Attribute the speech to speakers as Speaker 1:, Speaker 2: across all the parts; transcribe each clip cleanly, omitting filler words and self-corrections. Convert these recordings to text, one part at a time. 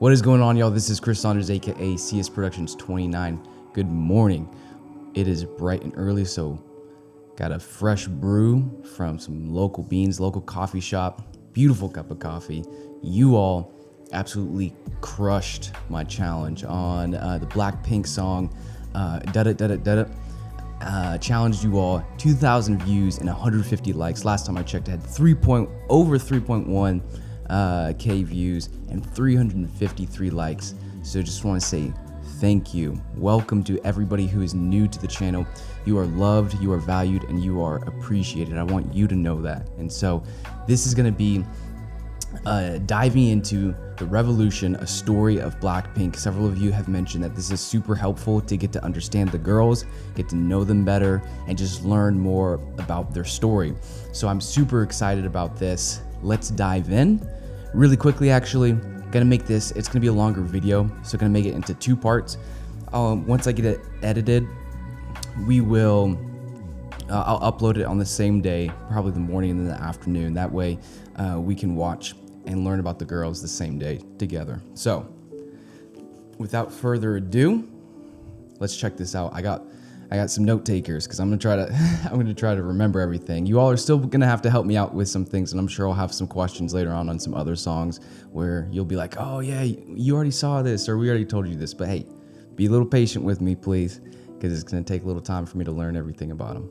Speaker 1: What is going on, y'all? This is Chris Saunders, aka CS Productions 29. Good morning. It is bright and early, so got a fresh brew from some local beans, local coffee shop. Beautiful cup of coffee. You all absolutely crushed my challenge on the BlackPink song Ddu du Ddu. Challenged you all 2,000 views and 150 likes. Last time I checked, it had over 3.1 K views and 353 likes. So just want to say thank you. Welcome to everybody who is new to the channel. You are loved, you are valued, and you are appreciated. I want you to know that. And so this is going to be diving into the revolution, a story of BlackPink. Several of you have mentioned that this is super helpful to get to understand the girls, get to know them better, and just learn more about their story. So I'm super excited about this. Let's dive in. Really quickly, actually, gonna make this, it's gonna be a longer video, so gonna make it into two parts. Once I get it edited, I'll upload it on the same day, probably the morning and then the afternoon. That way we can watch and learn about the girls the same day together. So without further ado, let's check this out. I got some note takers because I'm gonna try to remember everything. You all are still gonna have to help me out with some things, and I'm sure I'll have some questions later on some other songs where you'll be like, oh yeah, you already saw this, or we already told you this. But hey, be a little patient with me, please, because it's gonna take a little time for me to learn everything about them.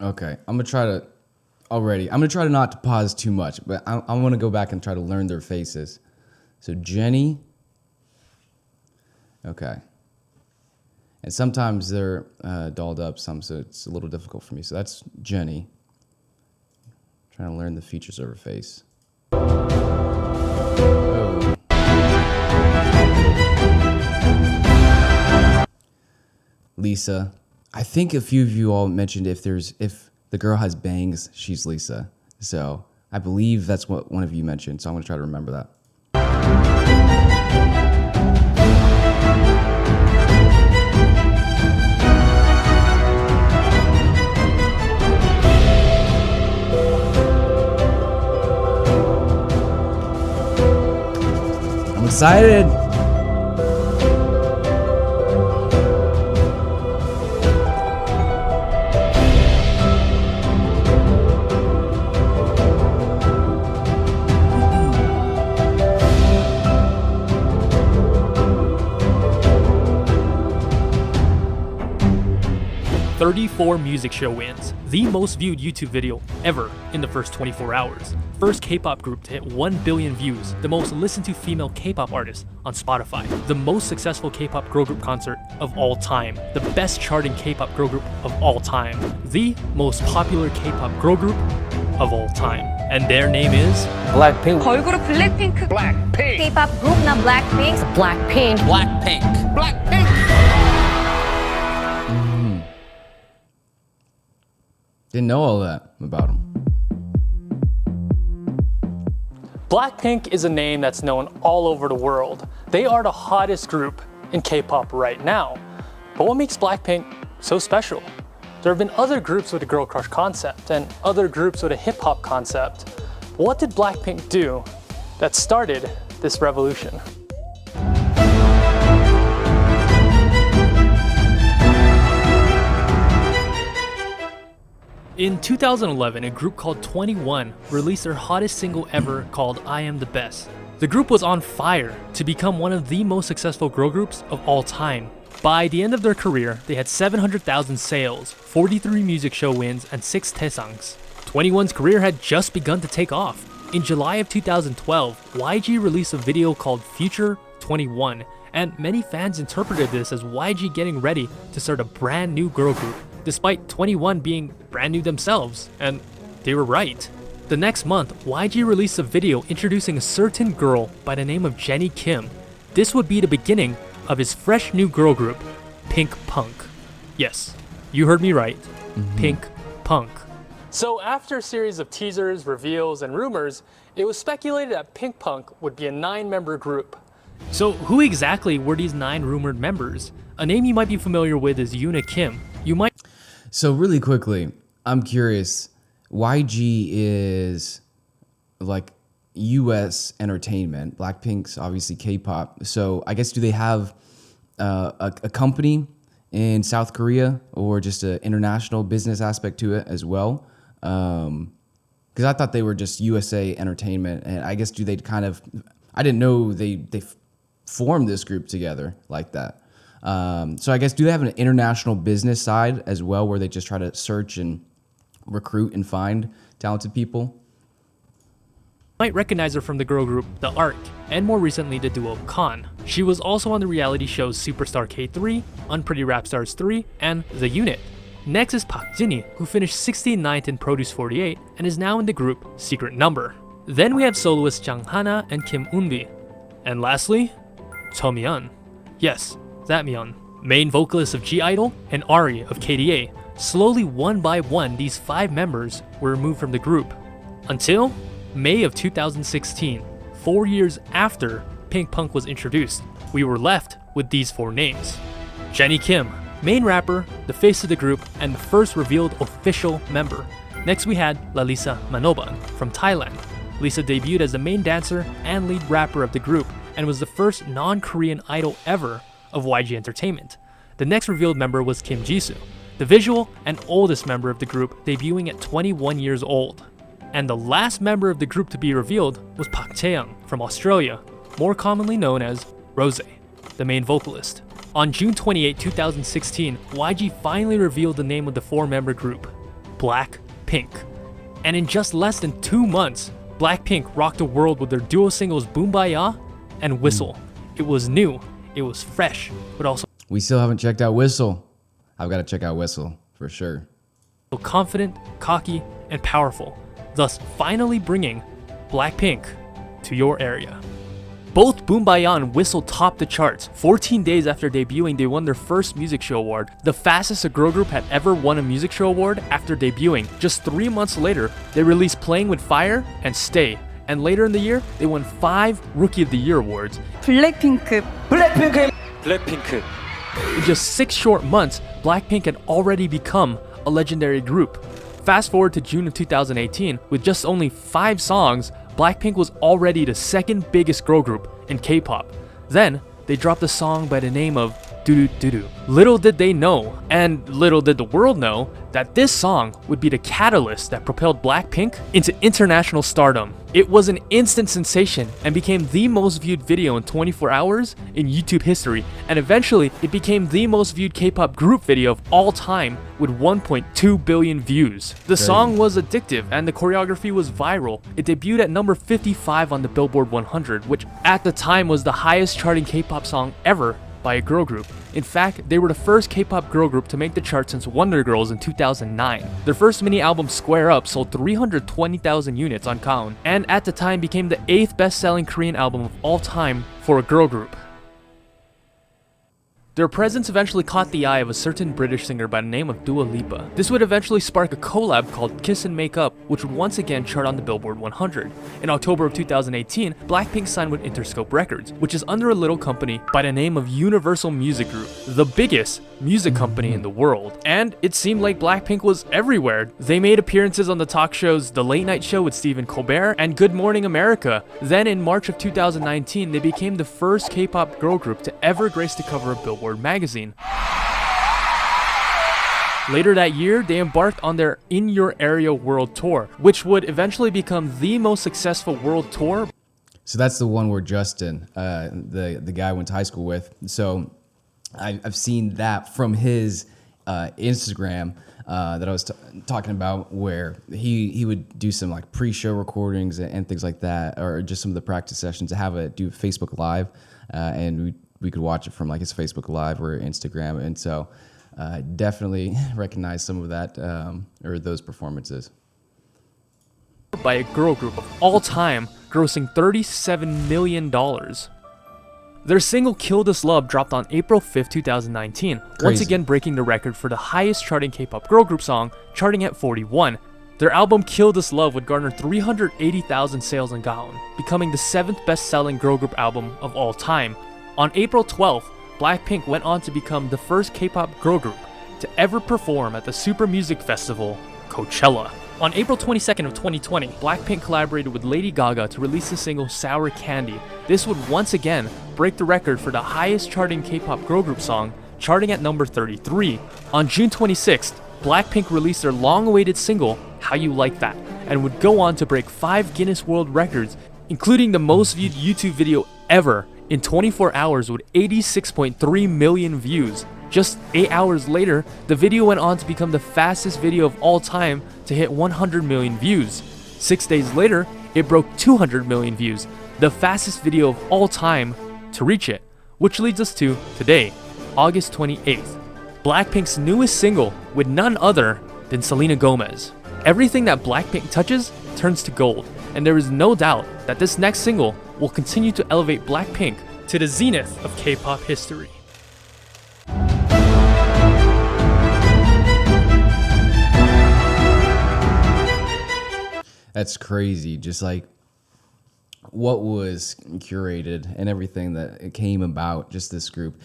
Speaker 1: Okay, I'm gonna try to not to pause too much, but I want to go back and try to learn their faces. So Jenny, okay, and sometimes they're dolled up some, so it's a little difficult for me. So that's Jenny. Trying to learn the features of her face. Oh. Lisa. I think a few of you all mentioned if the girl has bangs, she's Lisa. So I believe that's what one of you mentioned. So I'm gonna try to remember that. I'm excited.
Speaker 2: "34 music show wins, the most viewed YouTube video ever in the first 24 hours. First K-pop group to hit 1 billion views, the most listened to female K-pop artist on Spotify, the most successful K-pop girl group concert of all time, the best charting K-pop girl group of all time, the most popular K-pop girl group of all time. And their name is
Speaker 3: BlackPink.
Speaker 4: 걸그룹 블랙핑크.
Speaker 3: BlackPink.
Speaker 4: K-pop group 나 BlackPink.
Speaker 3: BlackPink. BlackPink. BlackPink.
Speaker 1: Didn't know all that about them.
Speaker 2: BlackPink is a name that's known all over the world. They are the hottest group in K-pop right now. But what makes BlackPink so special? There have been other groups with a girl crush concept and other groups with a hip-hop concept. What did BlackPink do that started this revolution? In 2011, a group called 21 released their hottest single ever called I Am the Best. The group was on fire to become one of the most successful girl groups of all time. By the end of their career, they had 700,000 sales, 43 music show wins, and 6 taesangs. 21's career had just begun to take off. In July of 2012, YG released a video called Future 21, and many fans interpreted this as YG getting ready to start a brand new girl group, despite 21 being brand new themselves, and they were right. The next month, YG released a video introducing a certain girl by the name of Jennie Kim. This would be the beginning of his fresh new girl group, Pink Punk. Yes, you heard me right, Pink Punk. So after a series of teasers, reveals, and rumors, it was speculated that Pink Punk would be a 9-member group. So who exactly were these 9 rumored members? A name you might be familiar with is Yoona Kim.
Speaker 1: So really quickly, I'm curious, YG is like US entertainment. BlackPink's obviously K-pop. So I guess do they have a company in South Korea or just an international business aspect to it as well? Because I thought they were just USA entertainment. And I guess do they kind of, I didn't know they formed this group together like that. So I guess do they have an international business side as well where they just try to search and recruit and find talented people?
Speaker 2: Might recognize her from the girl group The Ark, and more recently the duo Con. She was also on the reality shows Superstar K3, Unpretty Rap Stars 3, and The Unit. Next is Park Jinhee, who finished 69th in Produce 48 and is now in the group Secret Number. Then we have soloists Jang Hana and Kim Eunbi. And lastly, Cheon. Yes, that Myeon, main vocalist of G-Idol and Ari of KDA. Slowly one by one, these 5 members were removed from the group. Until May of 2016, 4 years after Pink Punk was introduced, we were left with these 4 names. Jennie Kim, main rapper, the face of the group, and the first revealed official member. Next we had Lalisa Manoban from Thailand. Lisa debuted as the main dancer and lead rapper of the group and was the first non-Korean idol ever of YG Entertainment. The next revealed member was Kim Jisoo, the visual and oldest member of the group, debuting at 21 years old. And the last member of the group to be revealed was Park Chaeyoung from Australia, more commonly known as Rose, the main vocalist. On June 28, 2016, YG finally revealed the name of the 4-member group, BlackPink. And in just less than 2 months, BlackPink rocked the world with their duo singles Boombayah and Whistle. It was new, it was fresh, but also
Speaker 1: We still haven't checked out Whistle. I've got to check out Whistle for sure.
Speaker 2: confident, cocky, and powerful, thus finally bringing BlackPink to your area. Both Boombayah and Whistle topped the charts. 14 days after debuting, they won their first music show award, the fastest a girl group had ever won a music show award after debuting. Just 3 months later, they released Playing with Fire and Stay. And later in the year, they won 5 Rookie of the Year awards.
Speaker 4: 블랙핑크.
Speaker 2: In just 6 short months, BlackPink had already become a legendary group. Fast forward to June of 2018, with just only 5 songs, BlackPink was already the 2nd biggest girl group in K-pop. Then, they dropped a song by the name of Ddu du Ddu. Little did they know, and little did the world know, that this song would be the catalyst that propelled BlackPink into international stardom. It was an instant sensation and became the most viewed video in 24 hours in YouTube history, and eventually it became the most viewed K-pop group video of all time with 1.2 billion views. The song was addictive and the choreography was viral. It debuted at number 55 on the Billboard 100, which at the time was the highest charting K-pop song ever by a girl group. In fact, they were the first K-pop girl group to make the chart since Wonder Girls in 2009. Their first mini album Square Up sold 320,000 units on Kaon, and at the time became the 8th best-selling Korean album of all time for a girl group. Their presence eventually caught the eye of a certain British singer by the name of Dua Lipa. This would eventually spark a collab called Kiss and Make Up, which would once again chart on the Billboard 100. In October of 2018, BlackPink signed with Interscope Records, which is under a little company by the name of Universal Music Group, the biggest music company in the world. And it seemed like BlackPink was everywhere. They made appearances on the talk shows The Late Night Show with Stephen Colbert and Good Morning America. Then in March of 2019, they became the first K-pop girl group to ever grace the cover of Billboard magazine. Later that year, they embarked on their In Your Area World Tour, which would eventually become the most successful world tour.
Speaker 1: So that's the one where Justin, the guy I went to high school with. So I've seen that from his Instagram that I was talking about, where he would do some like pre-show recordings and things like that, or just some of the practice sessions to have it do Facebook Live, and we could watch it from like his Facebook Live or Instagram, and so definitely recognize some of that or those performances.
Speaker 2: By a girl group of all time, grossing $37 million. Their single Kill This Love dropped on April 5th, 2019, once
Speaker 1: Crazy.
Speaker 2: again breaking the record for the highest charting K-pop girl group song, charting at 41. Their album Kill This Love would garner 380,000 sales in Gaon, becoming the 7th best-selling girl group album of all time. On April 12th, BlackPink went on to become the first K-pop girl group to ever perform at the Super Music Festival, Coachella. On April 22nd of 2020, BlackPink collaborated with Lady Gaga to release the single Sour Candy. This would once again break the record for the highest charting K-pop girl group song, charting at number 33. On June 26th, BlackPink released their long-awaited single, How You Like That, and would go on to break 5 Guinness World Records, including the most viewed YouTube video ever in 24 hours with 86.3 million views. Just 8 hours later, the video went on to become the fastest video of all time to hit 100 million views. 6 days later, it broke 200 million views, the fastest video of all time to reach it, which leads us to today, August 28th. BlackPink's newest single with none other than Selena Gomez. Everything that BlackPink touches turns to gold, and there is no doubt that this next single will continue to elevate BlackPink to the zenith of K-pop history.
Speaker 1: That's crazy. Just like what was curated and everything that it came about, just this group.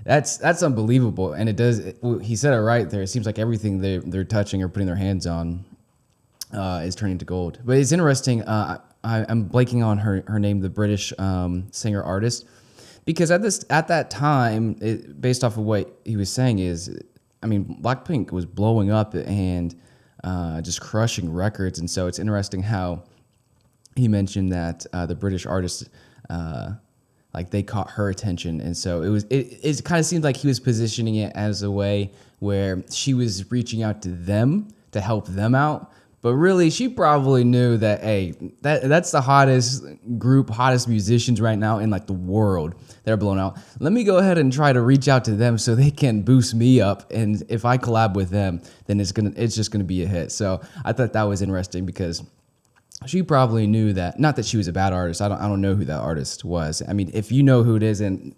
Speaker 1: That's unbelievable. And it does. He said it right there. It seems like everything they're touching or putting their hands on is turning to gold. But it's interesting. I'm blanking on her name, the British singer artist, because at that time, based off of what he was saying, BlackPink was blowing up and just crushing records. And so it's interesting how he mentioned that the British artist, they caught her attention. And so it kind of seemed like he was positioning it as a way where she was reaching out to them to help them out. But really, she probably knew that, hey, that's the hottest group, hottest musicians right now in the world. They're blown out. Let me go ahead and try to reach out to them so they can boost me up. And if I collab with them, then it's just gonna be a hit. So I thought that was interesting because she probably knew that. Not that she was a bad artist. I don't know who that artist was. I mean, if you know who it is and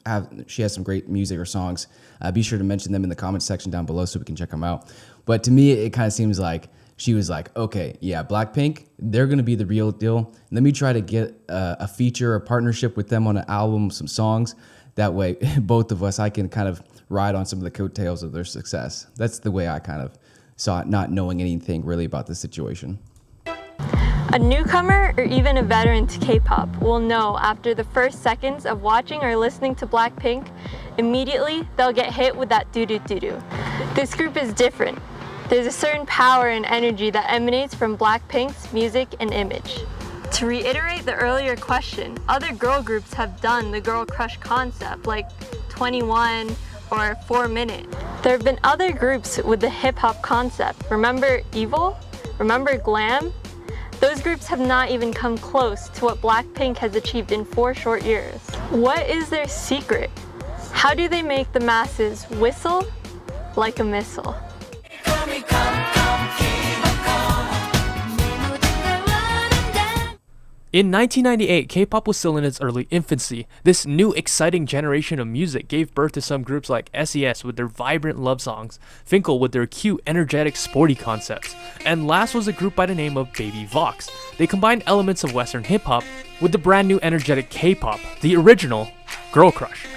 Speaker 1: she has some great music or songs, be sure to mention them in the comments section down below so we can check them out. But to me, it kind of seems like she was like, okay, yeah, BlackPink, they're going to be the real deal. Let me try to get a feature or partnership with them on an album, some songs. That way, both of us, I can kind of ride on some of the coattails of their success. That's the way I kind of saw it, not knowing anything really about the situation.
Speaker 5: A newcomer or even a veteran to K-pop will know after the first seconds of watching or listening to BlackPink, immediately they'll get hit with that Ddu du Ddu. This group is different. There's a certain power and energy that emanates from BlackPink's music and image. To reiterate the earlier question, other girl groups have done the girl crush concept like 21 or 4 Minute. There have been other groups with the hip-hop concept. Remember Evil? Remember Glam? Those groups have not even come close to what BlackPink has achieved in 4 short years. What is their secret? How do they make the masses whistle like a missile?
Speaker 2: In 1998, K-pop was still in its early infancy. This new exciting generation of music gave birth to some groups like SES with their vibrant love songs, Finkel with their cute, energetic, sporty concepts, and last was a group by the name of Baby Vox. They combined elements of Western hip-hop with the brand new energetic K-pop, the original Girl Crush.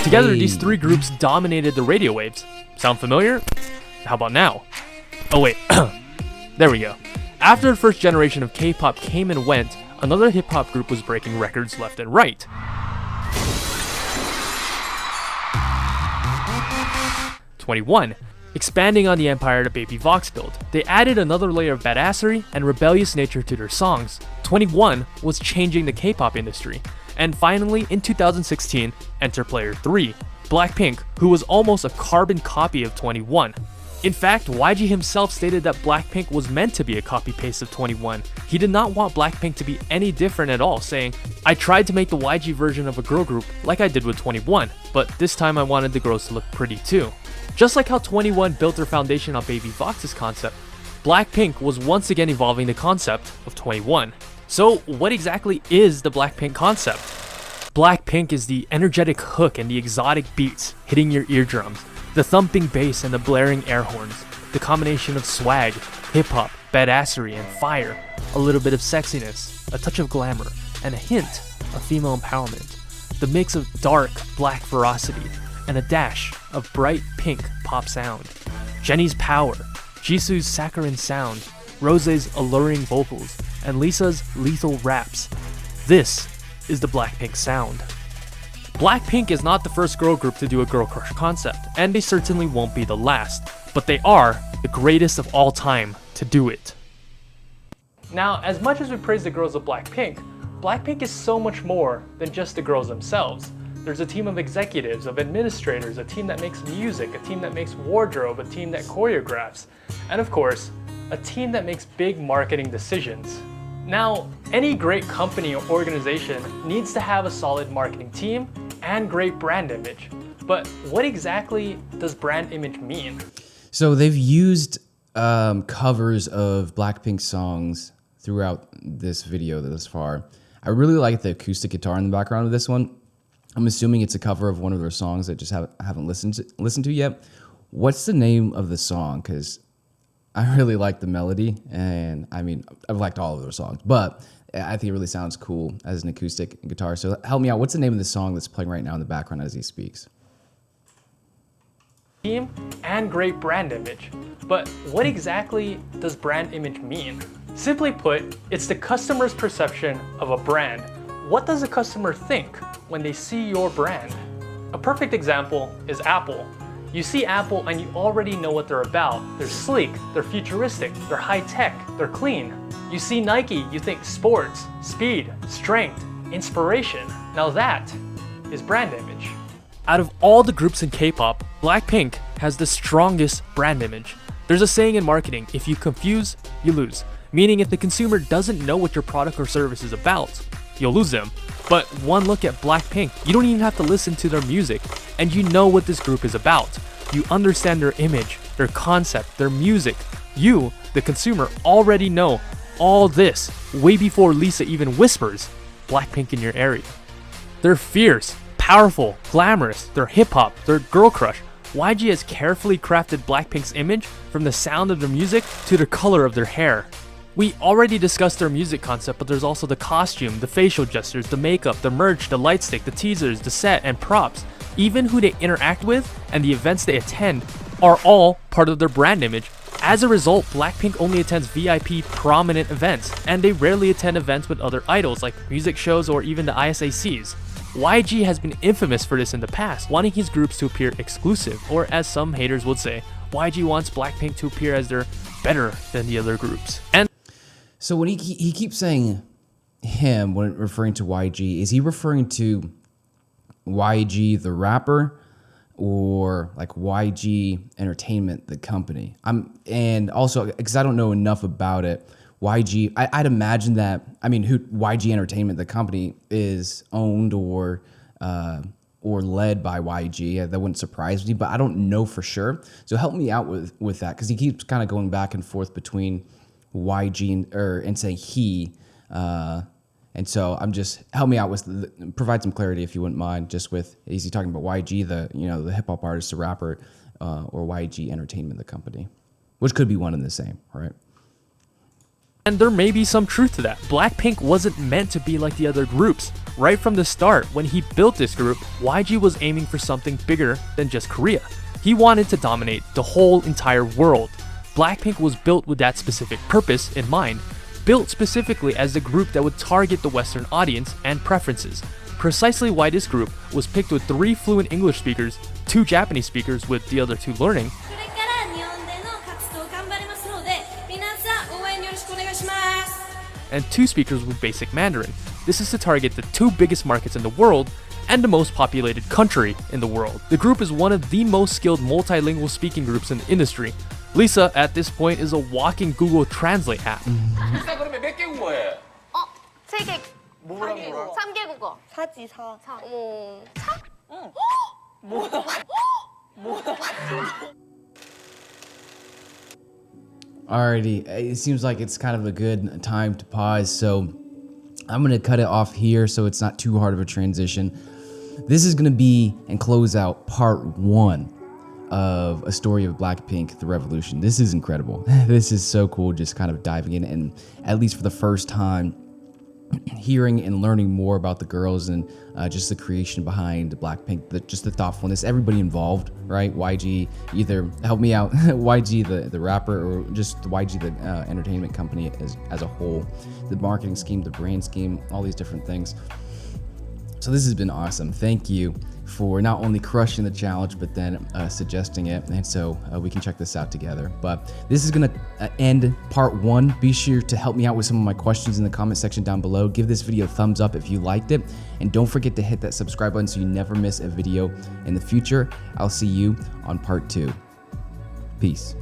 Speaker 2: Together, these 3 groups dominated the radio waves. Sound familiar? How about now? Oh wait, there we go. After the first generation of K-pop came and went, another hip-hop group was breaking records left and right. (21) Expanding on the empire that Baby Vox built, they added another layer of badassery and rebellious nature to their songs. 21 was changing the K-pop industry. And finally, in 2016, enter player 3, BlackPink, who was almost a carbon copy of 21. In fact, YG himself stated that BlackPink was meant to be a copy-paste of 21. He did not want BlackPink to be any different at all, saying, "I tried to make the YG version of a girl group like I did with 21, but this time I wanted the girls to look pretty too." Just like how 21 built their foundation on Baby Vox's concept, BlackPink was once again evolving the concept of 21. So what exactly is the BlackPink concept? BlackPink is the energetic hook and the exotic beats hitting your eardrums, the thumping bass and the blaring air horns, the combination of swag, hip-hop, badassery, and fire, a little bit of sexiness, a touch of glamour, and a hint of female empowerment, the mix of dark black ferocity, and a dash of bright pink pop sound. Jennie's power, Jisoo's saccharine sound, Rose's alluring vocals, and Lisa's lethal raps. This is the BlackPink sound. BlackPink is not the first girl group to do a girl crush concept, and they certainly won't be the last, but they are the greatest of all time to do it. Now, as much as we praise the girls of BlackPink, BlackPink is so much more than just the girls themselves. There's a team of executives, of administrators, a team that makes music, a team that makes wardrobe, a team that choreographs, and of course, a team that makes big marketing decisions. Now, any great company or organization needs to have a solid marketing team and great brand image. But what exactly does brand image mean?
Speaker 1: So they've used covers of BlackPink songs throughout this video thus far. I really like the acoustic guitar in the background of this one. I'm assuming it's a cover of one of their songs that just haven't listened to yet. What's the name of the song? Because I really like the melody, and I mean, I've liked all of their songs, but I think it really sounds cool as an acoustic guitar. So help me out. What's the name of the song that's playing right now in the background as he speaks?
Speaker 2: Team and great brand image. But what exactly does brand image mean? Simply put, it's the customer's perception of a brand. What does a customer think when they see your brand? A perfect example is Apple. You see Apple and you already know what they're about. They're sleek, they're futuristic, they're high-tech, they're clean. You see Nike, you think sports, speed, strength, inspiration. Now that is brand image. Out of all the groups in K-pop, BlackPink has the strongest brand image. There's a saying in marketing, if you confuse, you lose. Meaning if the consumer doesn't know what your product or service is about, you'll lose them. But one look at BlackPink, you don't even have to listen to their music, and you know what this group is about. You understand their image, their concept, their music. You, the consumer, already know all this way before Lisa even whispers BlackPink in your area. They're fierce, powerful, glamorous, they're hip-hop, they're girl crush. YG has carefully crafted BlackPink's image from the sound of their music to the color of their hair. We already discussed their music concept, but there's also the costume, the facial gestures, the makeup, the merch, the light stick, the teasers, the set, and props. Even who they interact with and the events they attend are all part of their brand image. As a result, BlackPink only attends VIP prominent events, and they rarely attend events with other idols like music shows or even the ISACs. YG has been infamous for this in the past, wanting his groups to appear exclusive, or as some haters would say, YG wants BlackPink to appear as they're better than the other groups. And
Speaker 1: so when he keeps saying him when referring to YG, is he referring to YG the rapper or like YG Entertainment the company? And also because I don't know enough about it, YG I'd imagine that YG Entertainment the company is owned or led by YG. That wouldn't surprise me, but I don't know for sure. So help me out with that, because he keeps kind of going back and forth between YG and saying he, and so help me out with provide some clarity if you wouldn't mind. Just with, is he talking about YG the hip hop artist, the rapper, or YG Entertainment the company, which could be one and the same, right?
Speaker 2: And there may be some truth to that. BlackPink wasn't meant to be like the other groups. Right from the start, when he built this group, YG was aiming for something bigger than just Korea. He wanted to dominate the whole entire world. BlackPink was built with that specific purpose in mind, built specifically as the group that would target the Western audience and preferences. Precisely why this group was picked with 3 fluent English speakers, 2 Japanese speakers with the other 2 learning, and 2 speakers with basic Mandarin. This is to target the 2 biggest markets in the world and the most populated country in the world. The group is one of the most skilled multilingual speaking groups in the industry. Lisa, at this point, is a walking Google Translate app.
Speaker 4: 세 개. 3개 국어.
Speaker 6: 사지 사.
Speaker 1: Alrighty, it seems like it's kind of a good time to pause, so I'm gonna cut it off here so it's not too hard of a transition. This is gonna be and close out part 1 of a story of BlackPink, the revolution. This is incredible. This is so cool, just kind of diving in, and at least for the first time, hearing and learning more about the girls and just the creation behind BlackPink, just the thoughtfulness, everybody involved, right? YG, either help me out, YG the rapper, or just YG the entertainment company as a whole, the marketing scheme, the brand scheme, all these different things. So this has been awesome. Thank you for not only crushing the challenge, but then suggesting it. And so we can check this out together. But this is gonna end part 1. Be sure to help me out with some of my questions in the comment section down below. Give this video a thumbs up if you liked it. And don't forget to hit that subscribe button so you never miss a video in the future. I'll see you on part 2. Peace.